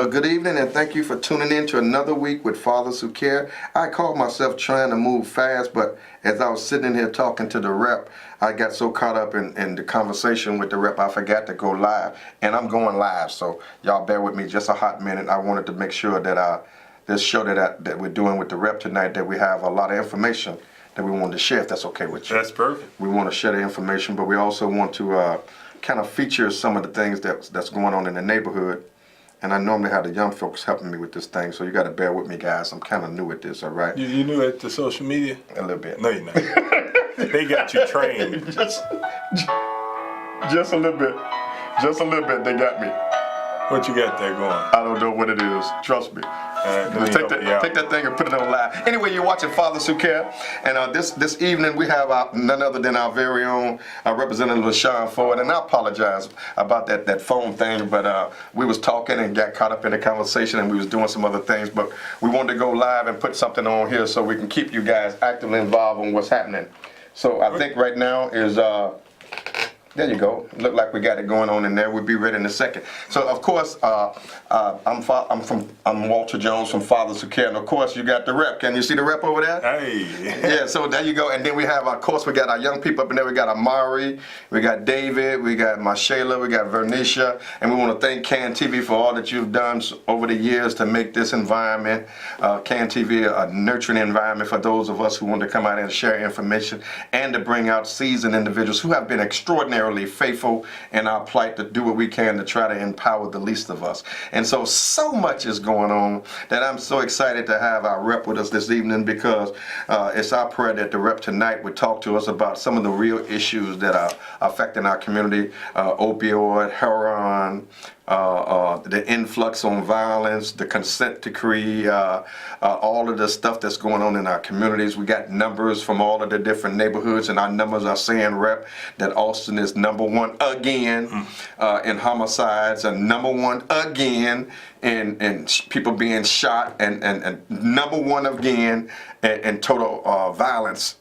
Well, good evening, and thank you for tuning in to another week with Fathers Who Care. I called myself trying to move fast, but as I was sitting in here talking to the rep, I got so caught up in the conversation with the rep, I forgot to go live. And I'm going live, so y'all bear with me just a hot minute. I wanted to make sure that this show that we're doing with the rep tonight, that we have a lot of information that we wanted to share, if that's okay with you. That's perfect. We want to share the information, but we also want to kind of feature some of the things that's going on in the neighborhood. And I normally have the young folks helping me with this thing, so you got to bear with me, guys. I'm kind of new at this, all right? You new at the social media? A little bit. No, you're not. They got you trained. just a little bit. Just a little bit, they got me. What you got there going? I don't know what it is. Trust me. Take that thing and put it on live. Anyway, you're watching Fathers Who Care, and this evening we have none other than our very own Representative Shawn Ford. And I apologize about that phone thing, but we was talking and got caught up in the conversation, and we was doing some other things. But we wanted to go live and put something on here so we can keep you guys actively involved in what's happening. So I think right now is. There you go. Look like we got it going on in there. We'll be ready in a second. So of course, I'm Walter Jones from Fathers Who Care, and of course you got the rep. Can you see the rep over there? Hey. Yeah. So there you go. And then we have, of course, we got our young people up in there. We got Amari, we got David, we got Marshayla, we got Vernisha, and we want to thank CAN TV for all that you've done over the years to make this environment, CAN TV, a nurturing environment for those of us who want to come out and share information and to bring out seasoned individuals who have been extraordinarily faithful in our plight to do what we can to try to empower the least of us. And so much is going on that I'm so excited to have our rep with us this evening, because it's our prayer that the rep tonight would talk to us about some of the real issues that are affecting our community, opioid, heroin, the influx on violence, the consent decree, all of the stuff that's going on in our communities. We got numbers from all of the different neighborhoods, and our numbers are saying, rep, that Austin is #1 again in homicides, and #1 again in people being shot, and #1 again in total violence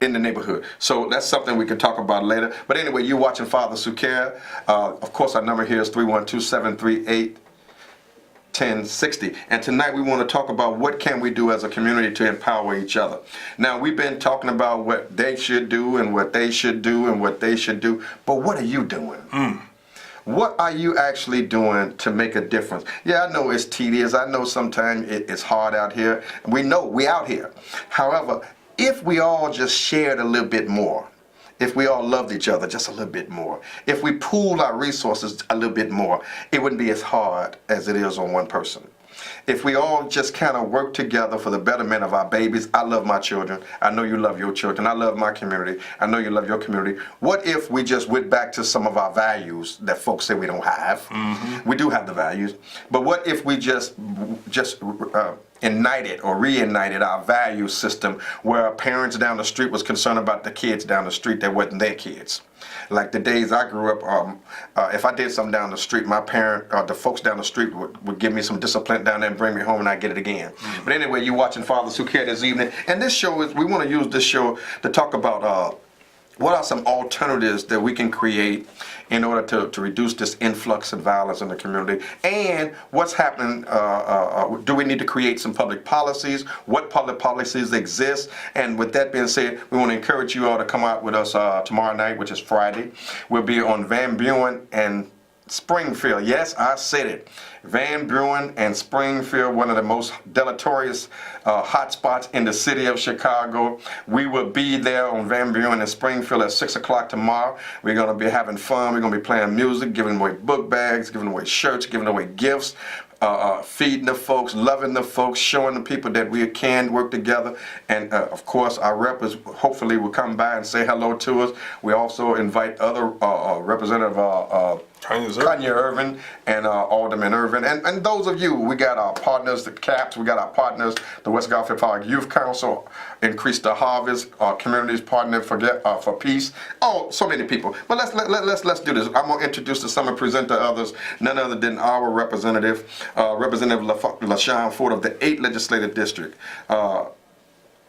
in the neighborhood. So that's something we can talk about later. But anyway, you're watching Fathers Who Care. Of course, our number here is 312-738-1060. And tonight we want to talk about what can we do as a community to empower each other. Now, we've been talking about what they should do and what they should do and what they should do. But what are you doing? What are you actually doing to make a difference? Yeah, I know it's tedious. I know sometimes it's hard out here. We know we're out here. However, if we all just shared a little bit more, if we all loved each other just a little bit more, if we pooled our resources a little bit more, it wouldn't be as hard as it is on one person. If we all just kind of work together for the betterment of our babies. I love my children. I know you love your children. I love my community. I know you love your community. What if we just went back to some of our values that folks say we don't have? We do have the values. But what if we just ignited or reignited our value system, where our parents down the street was concerned about the kids down the street that wasn't their kids? Like the days I grew up, if I did something down the street, my the folks down the street would give me some discipline down there and bring me home, and I'd get it again. But anyway, you're watching Fathers Who Care this evening, and this show is, we want to use this show to talk about what are some alternatives that we can create in order to reduce this influx of violence in the community, and what's happening. Do we need to create some public policies? What public policies exist? And with that being said, we want to encourage you all to come out with us tomorrow night, which is Friday. We'll be on Van Buren and Springfield. Yes, I said it. Van Buren and Springfield, one of the most deleterious hot spots in the city of Chicago. We will be there on Van Buren and Springfield at 6 o'clock tomorrow. We're going to be having fun. We're going to be playing music, giving away book bags, giving away shirts, giving away gifts, feeding the folks, loving the folks, showing the people that we can work together. And of course, our rep hopefully will come by and say hello to us. We also invite other Representative Kanye Irvin and Alderman Irvin, and those of you, we got our partners, the CAPS, we got our partners, the West Garfield Park Youth Council, Increase the Harvest, Communities Partner for Peace. Oh, so many people. But let's do this. I'm gonna introduce the summer presenter others, none other than our Representative Shawn Ford of the 8th Legislative District.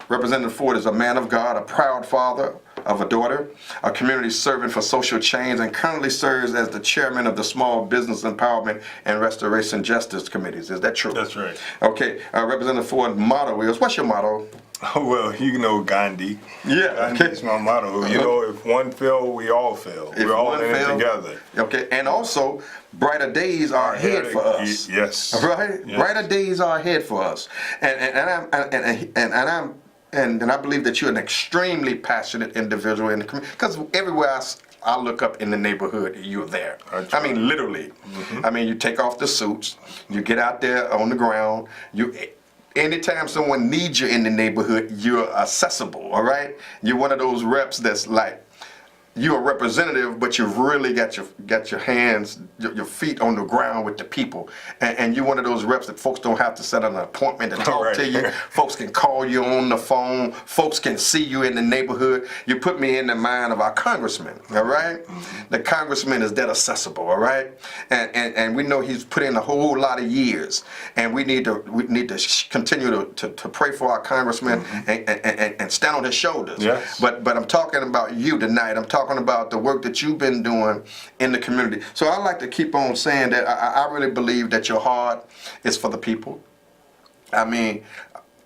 Representative Ford is a man of God, a proud father, of a daughter, a community servant for social change, and currently serves as the chairman of the Small Business Empowerment and Restoration Justice Committees. Is that true? That's right. Okay. Representative Ford, motto is, what's your motto? Well, you know Gandhi. Yeah. Gandhi is my motto. You know, if one fail, we all fail. We're all in it together. Okay, and also, brighter days are ahead for us. Yes. Right? Yes. Brighter days are ahead for us. And I believe that you're an extremely passionate individual in the community, because everywhere I look up in the neighborhood, you're there. I mean, literally. I mean, you take off the suits, you get out there on the ground, anytime someone needs you in the neighborhood, you're accessible, all right? You're one of those reps that's like, you're a representative, but you've really got your hands, your feet on the ground with the people, and you're one of those reps that folks don't have to set an appointment to talk to you. Folks can call you on the phone. Folks can see you in the neighborhood. You put me in the mind of our congressman, all right? The congressman is that accessible, all right? And we know he's put in a whole lot of years, and we need to continue to pray for our congressman and stand on his shoulders. Yes. But I'm talking about you tonight. I'm talking about the work that you've been doing in the community. So I like to keep on saying that I really believe that your heart is for the people. I mean,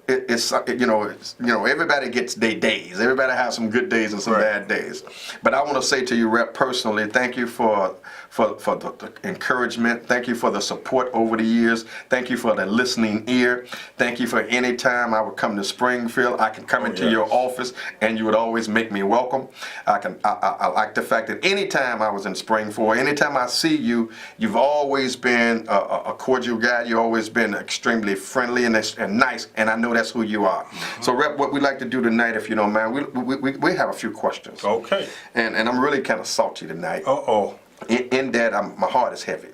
everybody gets their days. Everybody has some good days and some bad days. But I want to say to you, Rep, personally, thank you for the encouragement. Thank you for the support over the years. Thank you for the listening ear. Thank you for any time I would come to Springfield, I can come into your office and you would always make me welcome. I like the fact that anytime I was in Springfield, anytime I see you, you've always been a cordial guy. You've always been extremely friendly and nice, and I know that's who you are. So, Rep, what we like to do tonight, if you don't mind, we have a few questions. Okay. And I'm really kind of salty tonight. Uh-oh. In that, my heart is heavy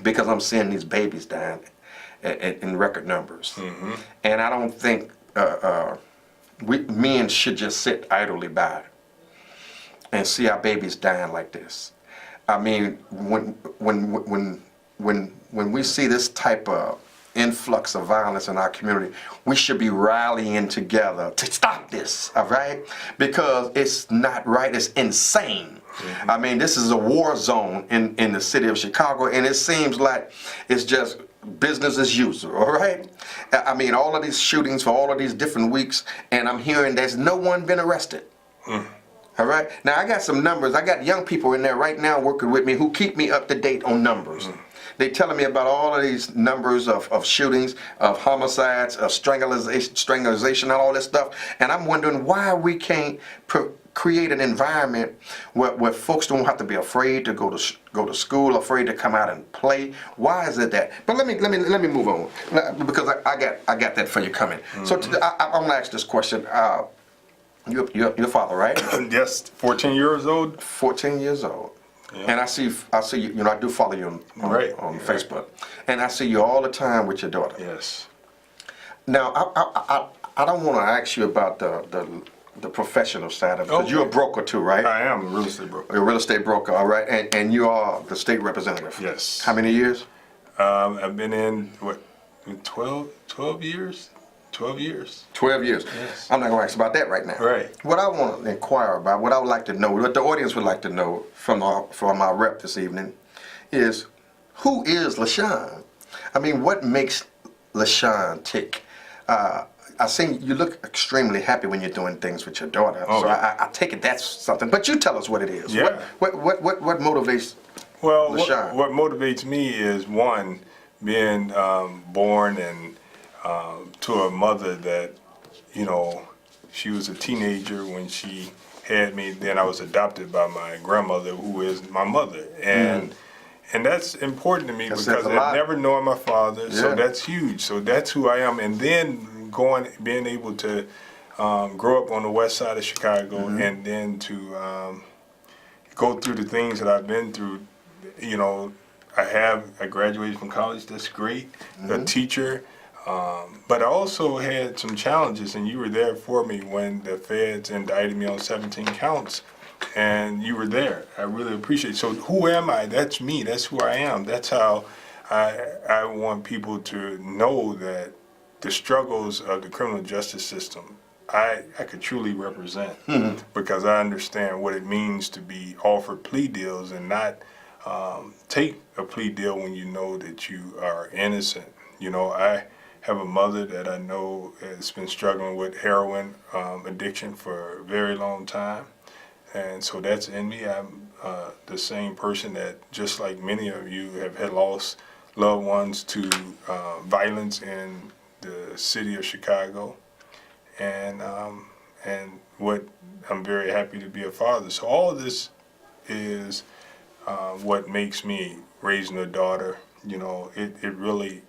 because I'm seeing these babies dying in record numbers. And I don't think men should just sit idly by and see our babies dying like this. I mean, when we see this type of influx of violence in our community, we should be rallying together to stop this, all right? Because it's not right, it's insane. I mean, this is a war zone in the city of Chicago, and it seems like it's just business as usual, all right? I mean, all of these shootings for all of these different weeks, and I'm hearing there's no one been arrested. All right? Now, I got some numbers. I got young people in there right now working with me who keep me up to date on numbers. They're telling me about all of these numbers of shootings, of homicides, of strangulation, and all this stuff. And I'm wondering why we can't create an environment where folks don't have to be afraid to go to school, afraid to come out and play. Why is it that? But let me move on, because I got that for you coming. So I'm gonna ask this question. Your father, right? Yes, 14 years old. 14 years old. Yeah. And I see you. I do follow you on Facebook, and I see you all the time with your daughter. Yes. Now, I don't want to ask you about the professional side of it, because you're a broker too, right? I am a real estate broker. You're a real estate broker, all right, and you are the state representative. Yes. How many years? I've been in 12 years. 12 years. 12 years. Yes. I'm not going to ask about that right now. Right. What I want to inquire about, what I would like to know, what the audience would like to know from our rep this evening is, who is LaShawn? I mean, what makes LaShawn tick? I see you look extremely happy when you're doing things with your daughter. So I take it that's something. But you tell us what it is. Yeah. What motivates LaShawn? What motivates me is, one, being born and to a mother that, she was a teenager when she had me. Then I was adopted by my grandmother, who is my mother. And that's important to me because I've never known my father, so that's huge. So that's who I am. And then being able to grow up on the west side of Chicago, and then to go through the things that I've been through. I graduated from college, that's great, a teacher. But I also had some challenges, and you were there for me when the feds indicted me on 17 counts, and you were there. I really appreciate it. So who am I? That's me. That's who I am. That's how I want people to know that the struggles of the criminal justice system, I could truly represent because I understand what it means to be offered plea deals and not take a plea deal when you know that you are innocent. You know, I have a mother that I know has been struggling with heroin addiction for a very long time. And so that's in me. I'm the same person that, just like many of you, have had lost loved ones to violence in the city of Chicago. And what I'm very happy to be a father. So all of this is what makes me raising a daughter. You know, it really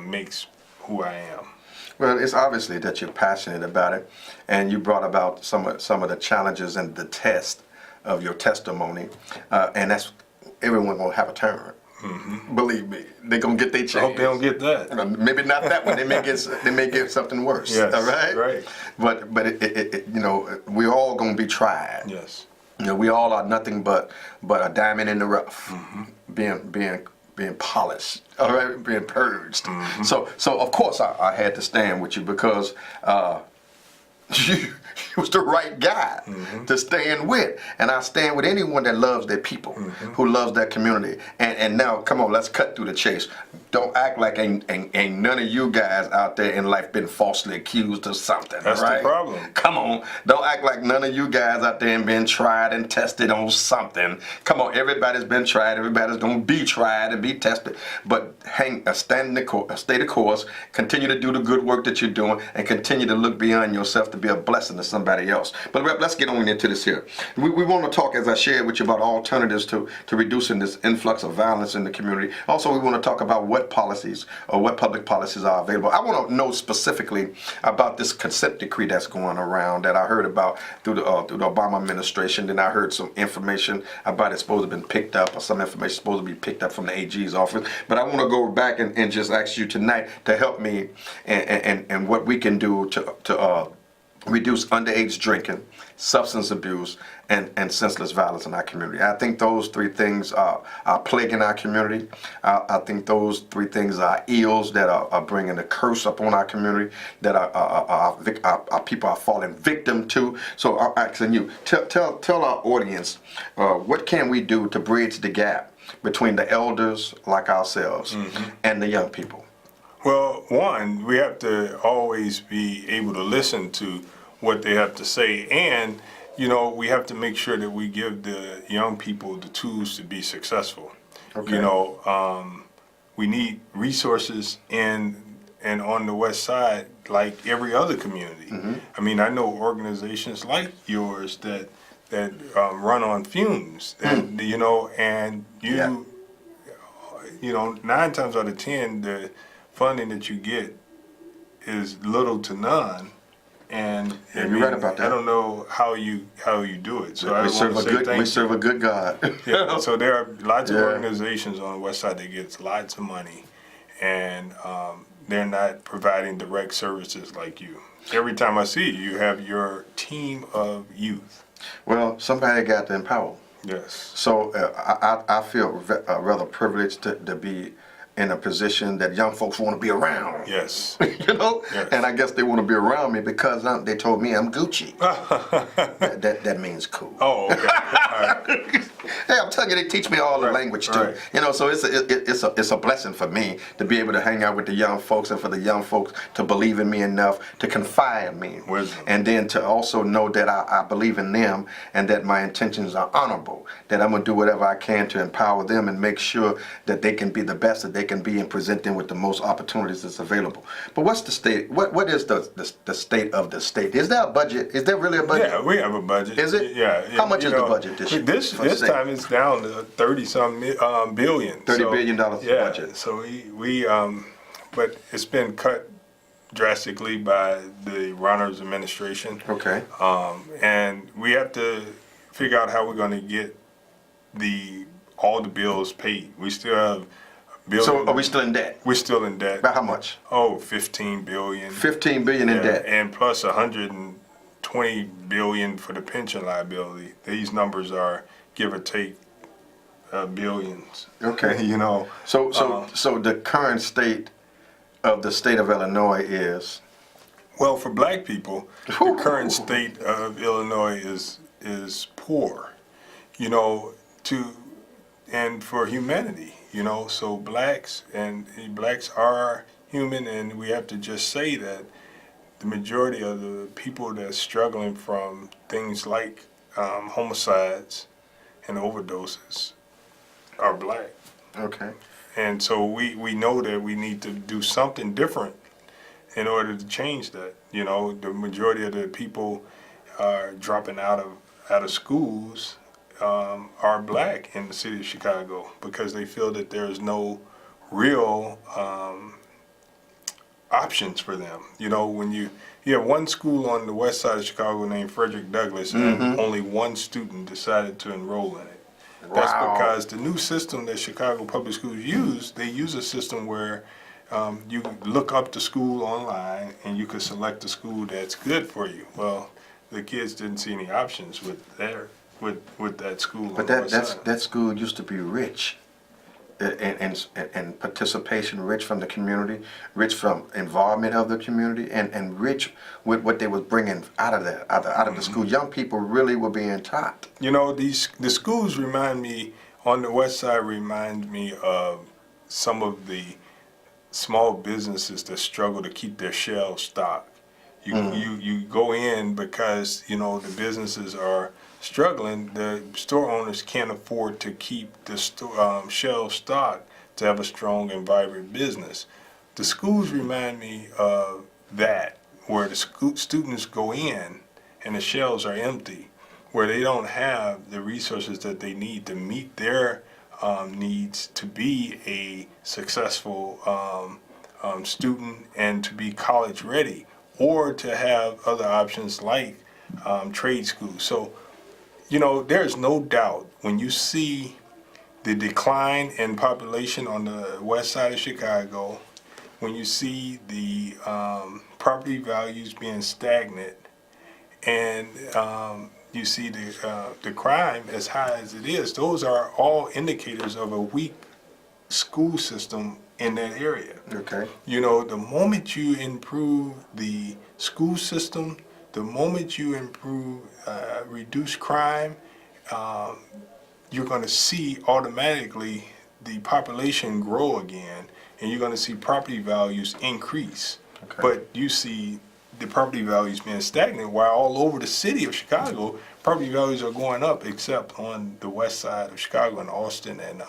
makes who I am. Well, it's obviously that you're passionate about it, and you brought about some of the challenges and the test of your testimony, and that's everyone gonna have a turn. Believe me, they're gonna get their chance. I hope they don't get that. Maybe not that one. They may get something worse. Yes, all right. right. But you know, we're all gonna be tried. Yes. You know, we all are nothing but a diamond in the rough, being polished, all right, being purged. So of course I had to stand with you because you was the right guy to stand with, and I stand with anyone that loves their people, who loves their community. And now, come on, let's cut through the chase. Don't act like ain't none of you guys out there in life been falsely accused of something. That's right? the problem. Come on, don't act like none of you guys out there ain't been tried and tested on something. Come on, everybody's been tried. Everybody's gonna be tried and be tested. But stay the course. Continue to do the good work that you're doing, and continue to look beyond yourself to be a blessing to somebody else. But let's get on into this here. We want to talk, as I shared with you, about alternatives to reducing this influx of violence in the community. Also, we want to talk about what policies or what public policies are available. I want to know specifically about this consent decree that's going around that I heard about through the Obama administration. Then I heard some information about it's supposed to have been picked up, or some information supposed to be picked up from the AG's office. But I want to go back and just ask you tonight to help me and what we can do to reduce underage drinking, substance abuse, and senseless violence in our community. I think those three things are plaguing our community. I think those three things are ills that are bringing a curse upon our community, that our people are falling victim to. So I'm asking you, tell our audience, what can we do to bridge the gap between the elders like ourselves and the young people? Well, one, we have to always be able to listen to what they have to say, and you know, we have to make sure that we give the young people the tools to be successful. Okay. You know, we need resources and on the West Side, like every other community. I mean, I know organizations like yours that run on fumes, and you know, and you know, 9 times out of 10, the funding that you get is little to none, and you're right about that. I don't know how you do it. So we serve a good God. Yeah, so there are lots of organizations on the West Side that gets lots of money, and they're not providing direct services like you. Every time I see you, you have your team of youth. Well, somebody got to empower. Yes. So I feel rather privileged to be in a position that young folks want to be around. Yes. You know? Yes. And I guess they want to be around me because they told me I'm Gucci. that means cool. Oh, okay. All right. Hey, I'm telling you, they teach me all the language too. Right. You know, so it's a blessing for me to be able to hang out with the young folks, and for the young folks to believe in me enough to confide in me. Wisdom. And then to also know that I believe in them, and that my intentions are honorable, that I'm going to do whatever I can to empower them and make sure that they can be the best that they can be and present them with the most opportunities that's available. But what's the state? What is the state of the state? Is there a budget? Is there really a budget? Yeah, we have a budget. Is it? Yeah. How much is the budget this year? This time it's down to 30-some billion. $30 billion budget. So we but it's been cut drastically by the Reynolds administration. Okay. And we have to figure out how we're going to get all the bills paid. We still have billion. So are we still in debt? We're still in debt. By how much? Oh, 15 billion. 15 billion in debt. And plus 120 billion for the pension liability. These numbers are, give or take, billions. Okay. You know. So the current state of the state of Illinois is Well, for black people, the current state of Illinois is poor, you know, to and for humanity, you know. So blacks are human, and we have to just say that the majority of the people that's struggling from things like homicides and overdoses are black. Okay. And so we know that we need to do something different in order to change that. You know, the majority of the people are dropping out of schools are black in the city of Chicago because they feel that there's no real options for them. You know, when you have one school on the west side of Chicago named Frederick Douglass, and only one student decided to enroll in it. That's because the new system that Chicago public schools use, they use a system where you look up the school online and you could select the school that's good for you. Well, the kids didn't see any options with that school. But that school used to be rich. And participation, rich from the community, rich from involvement of the community, and rich with what they were bringing out of the school. Young people really were being taught. You know, the schools remind me, on the west side, remind me of some of the small businesses that struggle to keep their shelves stocked. You go in because, you know, the businesses are struggling. The store owners can't afford to keep the shelves stocked to have a strong and vibrant business. The schools remind me of that, where the students go in and the shelves are empty, where they don't have the resources that they need to meet their needs to be a successful student and to be college ready, or to have other options like trade schools. So, you know, there's no doubt when you see the decline in population on the west side of Chicago, when you see the property values being stagnant, and you see the crime as high as it is, those are all indicators of a weak school system in that area. Okay. You know, the moment you improve the school system, the moment you improve, reduce crime, you're going to see automatically the population grow again, and you're going to see property values increase. Okay. But you see the property values being stagnant, while all over the city of Chicago, property values are going up, except on the west side of Chicago in Austin and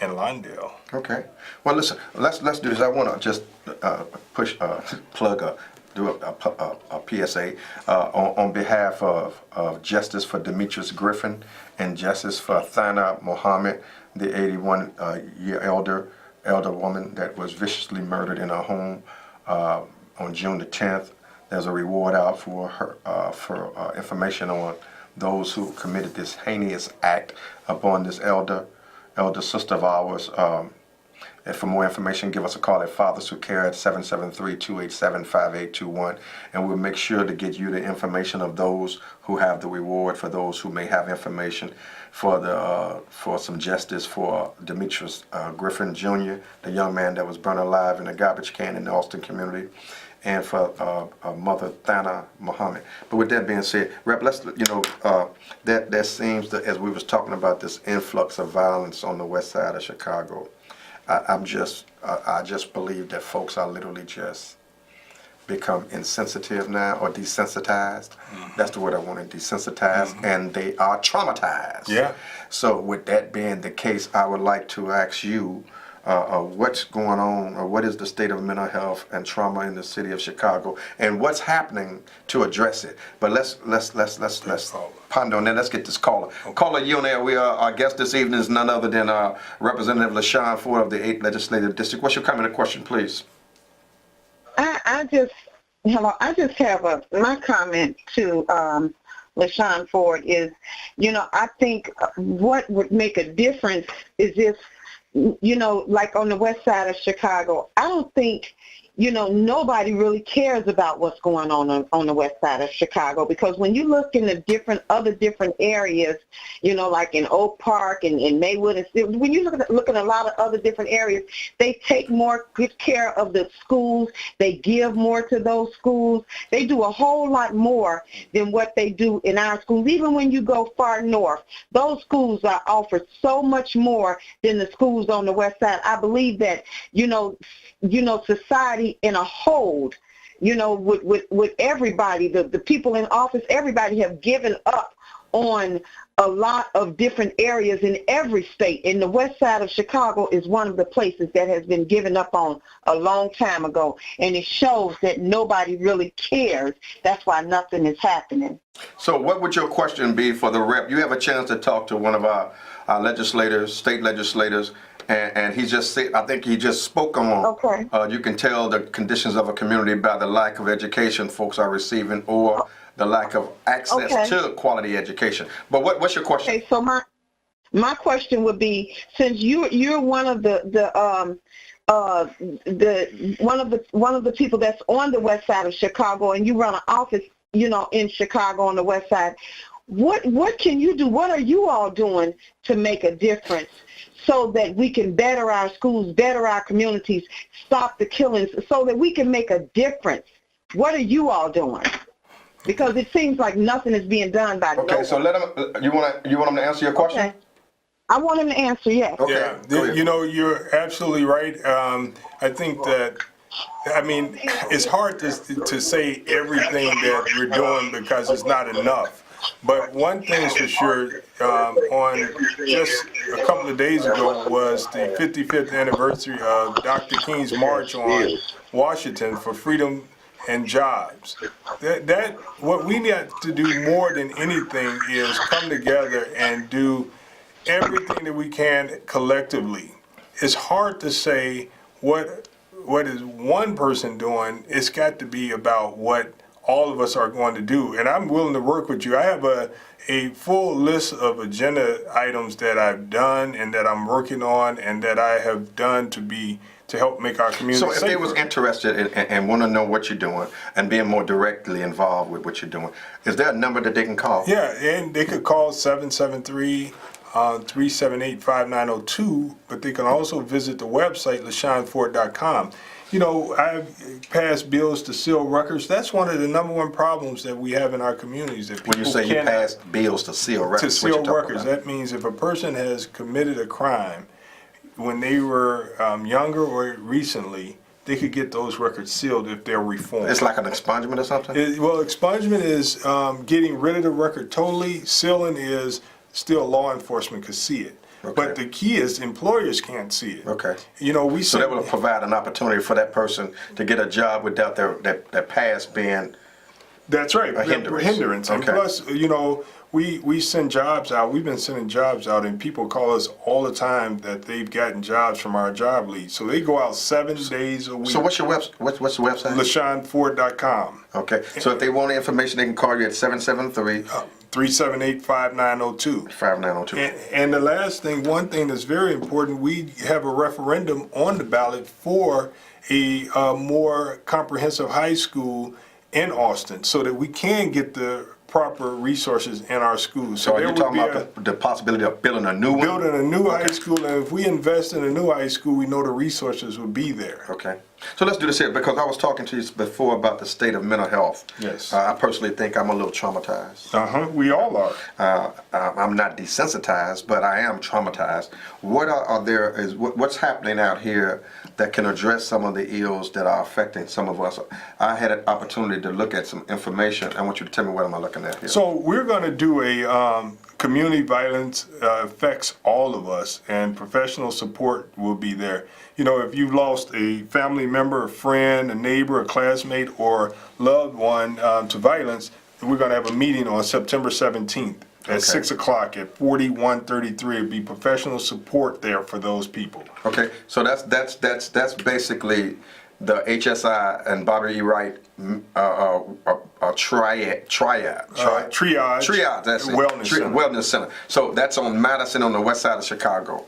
Lawndale. Okay. Well, listen. Let's do this. I want to just do a PSA on behalf of justice for Demetrius Griffin and justice for Thana Mohammed, the 81-year elder woman that was viciously murdered in her home on June the 10th. There's a reward out for her for information on those who committed this heinous act upon this elder sister of ours. And for more information, give us a call at Fathers Who Care at 773-287-5821, and we'll make sure to get you the information of those who have the reward, for those who may have information for some justice for Demetrius Griffin Jr., the young man that was burned alive in a garbage can in the Austin community, and for Mother Thana Muhammad. But with that being said, Rep, let's, that seems that, as we was talking about this influx of violence on the west side of Chicago, I just believe that folks are literally just become insensitive now, or desensitized. That's the word I wanted, desensitized, and they are traumatized. Yeah. So with that being the case, I would like to ask you, what's going on, or what is the state of mental health and trauma in the city of Chicago, and what's happening to address it? But let's ponder on that. Let's get this caller. Okay. Caller, you on air. Our guest this evening is none other than Representative Shawn Ford of the 8th Legislative District. What's your comment or question, please? I just have my comment to LaShawn Ford is, I think what would make a difference is if, like on the west side of Chicago, I don't think nobody really cares about what's going on the west side of Chicago, because when you look in the other different areas, like in Oak Park and Maywood, and when you look at a lot of other different areas, they take more good care of the schools. They give more to those schools. They do a whole lot more than what they do in our schools. Even when you go far north, those schools are offered so much more than the schools on the west side. I believe that, society in a whole, with everybody, the people in office, everybody have given up on a lot of different areas in every state. And the west side of Chicago is one of the places that has been given up on a long time ago. And it shows that nobody really cares. That's why nothing is happening. So what would your question be for the rep? You have a chance to talk to one of our legislators, state legislators, and he just said, I think he just spoke on, Okay. You can tell the conditions of a community by the lack of education folks are receiving, or the lack of access to quality education. But what's your question? Okay, so my question would be, since you're one of the one of the people that's on the west side of Chicago, and you run an office, in Chicago on the west side, what can you do? What are you all doing to make a difference so that we can better our schools, better our communities, stop the killings, so that we can make a difference? What are you all doing? Because it seems like nothing is being done by Okay, so let him. You want him to answer your question? Okay. I want him to answer, yes. Okay. Yeah, you're absolutely right. I think that, it's hard to say everything that we're doing because it's not enough. But one thing is for sure, on just a couple of days ago was the 55th anniversary of Dr. King's March on Washington for Freedom and Jobs. That what we need to do more than anything is come together and do everything that we can collectively. It's hard to say what is one person doing. It's got to be about what all of us are going to do. And I'm willing to work with you. I have a full list of agenda items that I've done and that I'm working on and that I have done to help make our community safer. So if they was interested and want to know what you're doing and being more directly involved with what you're doing, is there a number that they can call? Yeah, and they could call 773-378-5902, but they can also visit the website, LaShawnFord.com. I've passed bills to seal records. That's one of the number one problems that we have in our communities. That people when you say you pass bills to seal records, to seal records, that means if a person has committed a crime when they were younger or recently, they could get those records sealed if they're reformed. It's like an expungement or something? Expungement is getting rid of the record totally. Sealing is still law enforcement could see it. Okay. But the key is employers can't see it. Okay. So that will provide an opportunity for that person to get a job without their past being that's right. a hindrance. And plus, we send jobs out. We've been sending jobs out, and people call us all the time that they've gotten jobs from our job leads. So they go out 7 days a week. So what's your website? What's the website? LaShawnFord.com. Okay. So if they want information, they can call you at 773-378-5902. 5902. And the last thing, one thing that's very important, we have a referendum on the ballot for a more comprehensive high school in Austin so that we can get the proper resources in our schools. So you're talking about the possibility of building a new one? Building a new high school, and if we invest in a new high school, we know the resources will be there. Okay. So let's do this here, because I was talking to you before about the state of mental health. Yes. I personally think I'm a little traumatized. We all are. I'm not desensitized, but I am traumatized. What's happening out here that can address some of the ills that are affecting some of us? I had an opportunity to look at some information. I want you to tell me what am I looking at here. So we're going to do a community violence affects all of us, and professional support will be there. If you've lost a family member, a friend, a neighbor, a classmate, or loved one to violence, we're going to have a meeting on September 17th at 6 o'clock at 4133. It'll be professional support there for those people. Okay, so that's basically the HSI and Bobby E. Wright triage. Triage. That's it. Wellness Center. Wellness Center. So that's on Madison on the west side of Chicago.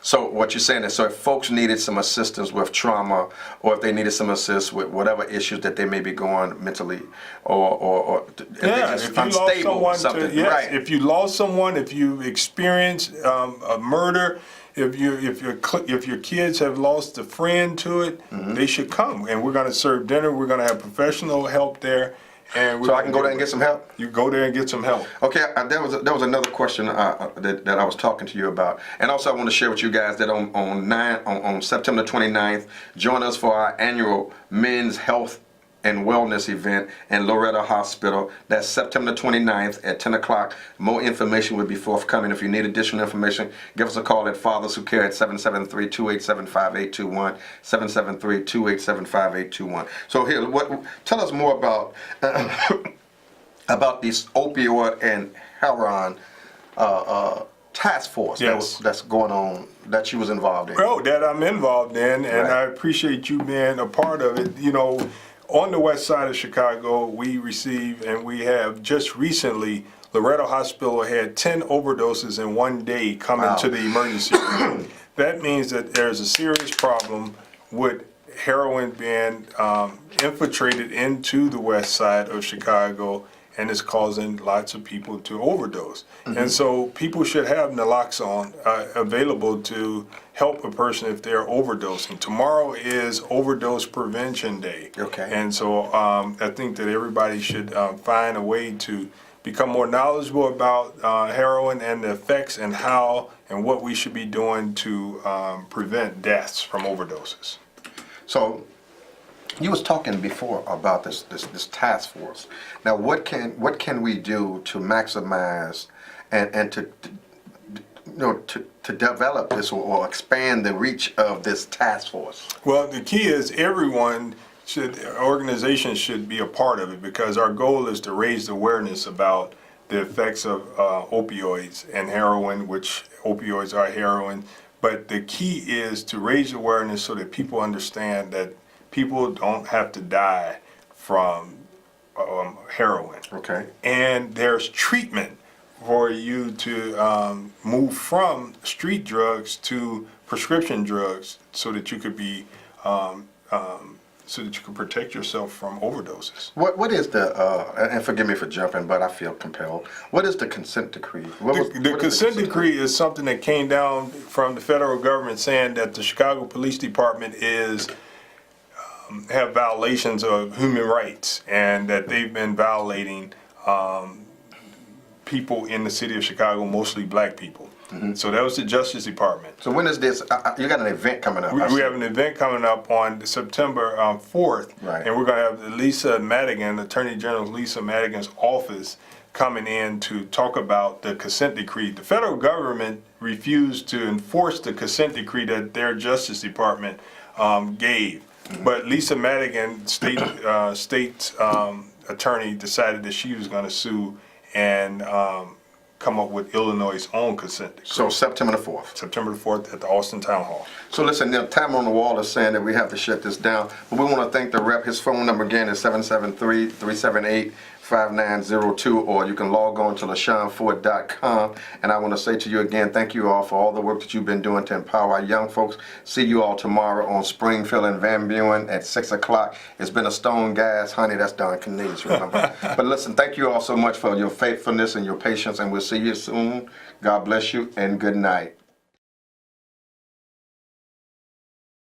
So what you're saying is, so if folks needed some assistance with trauma, or if they needed some assistance with whatever issues that they may be going mentally, or if they're just if you lost unstable or someone something, yes, right? if you lost someone, if you experienced a murder, if your kids have lost a friend to it, they should come, and we're going to serve dinner. We're going to have professional help there, and So I can go there and get some help. You go there and get some help. Okay, there was another question that I was talking to you about, and also I want to share with you guys that on September 29th, join us for our annual Men's Health and Wellness event in Loretto Hospital. That's September 29th at 10 o'clock. More information will be forthcoming. If you need additional information, give us a call at Fathers Who Care at 773-287-5821, 773-287-5821. So here, tell us more about about this opioid and heroin task force that's going on, that you was involved in. Oh, that I'm involved in, and Right. I appreciate you being a part of it. You know, on the west side of Chicago, we receive, and we have just recently, Loretto Hospital had 10 overdoses in one day come into the emergency room. That means that there's a serious problem with heroin being infiltrated into the west side of Chicago, and it's causing lots of people to overdose. And so people should have naloxone available to help a person if they're overdosing. Tomorrow is Overdose Prevention Day. Okay. And so I think that everybody should find a way to become more knowledgeable about heroin and the effects and how and what we should be doing to prevent deaths from overdoses. So you was talking before about this task force. Now, what can we do to maximize and to develop this or expand the reach of this task force? Well, the key is organizations should be a part of it, because our goal is to raise awareness about the effects of opioids and heroin, which opioids are heroin. But the key is to raise awareness so that people understand that people don't have to die from heroin. Okay. And there's treatment for you to move from street drugs to prescription drugs, so that you could be so that you can protect yourself from overdoses. What is the and forgive me for jumping, but I feel compelled. What is the consent decree? The consent decree is something that came down from the federal government, saying that the Chicago Police Department have violations of human rights, and that they've been violating people in the city of Chicago, mostly black people. So that was the Justice Department. So when is this? You got an event coming up. We have an event coming up on September 4th, Right. and we're going to have Lisa Madigan, Attorney General Lisa Madigan's office, coming in to talk about the consent decree. The federal government refused to enforce the consent decree that their Justice Department gave. But Lisa Madigan, state attorney, decided that she was going to sue and come up with Illinois' own consent decree. So September the 4th. September 4th at the Austin Town Hall. So listen, the time on the wall is saying that we have to shut this down. But we want to thank the rep. His phone number again is 773-378-5902, or you can log on to LaShawnFord.com. And I want to say to you again, thank you all for all the work that you've been doing to empower our young folks. See you all tomorrow on Springfield and Van Buren at 6 o'clock. It's been a stone, guys. Honey, that's Don Canese, remember. But listen, thank you all so much for your faithfulness and your patience, and we'll see you soon. God bless you, and good night.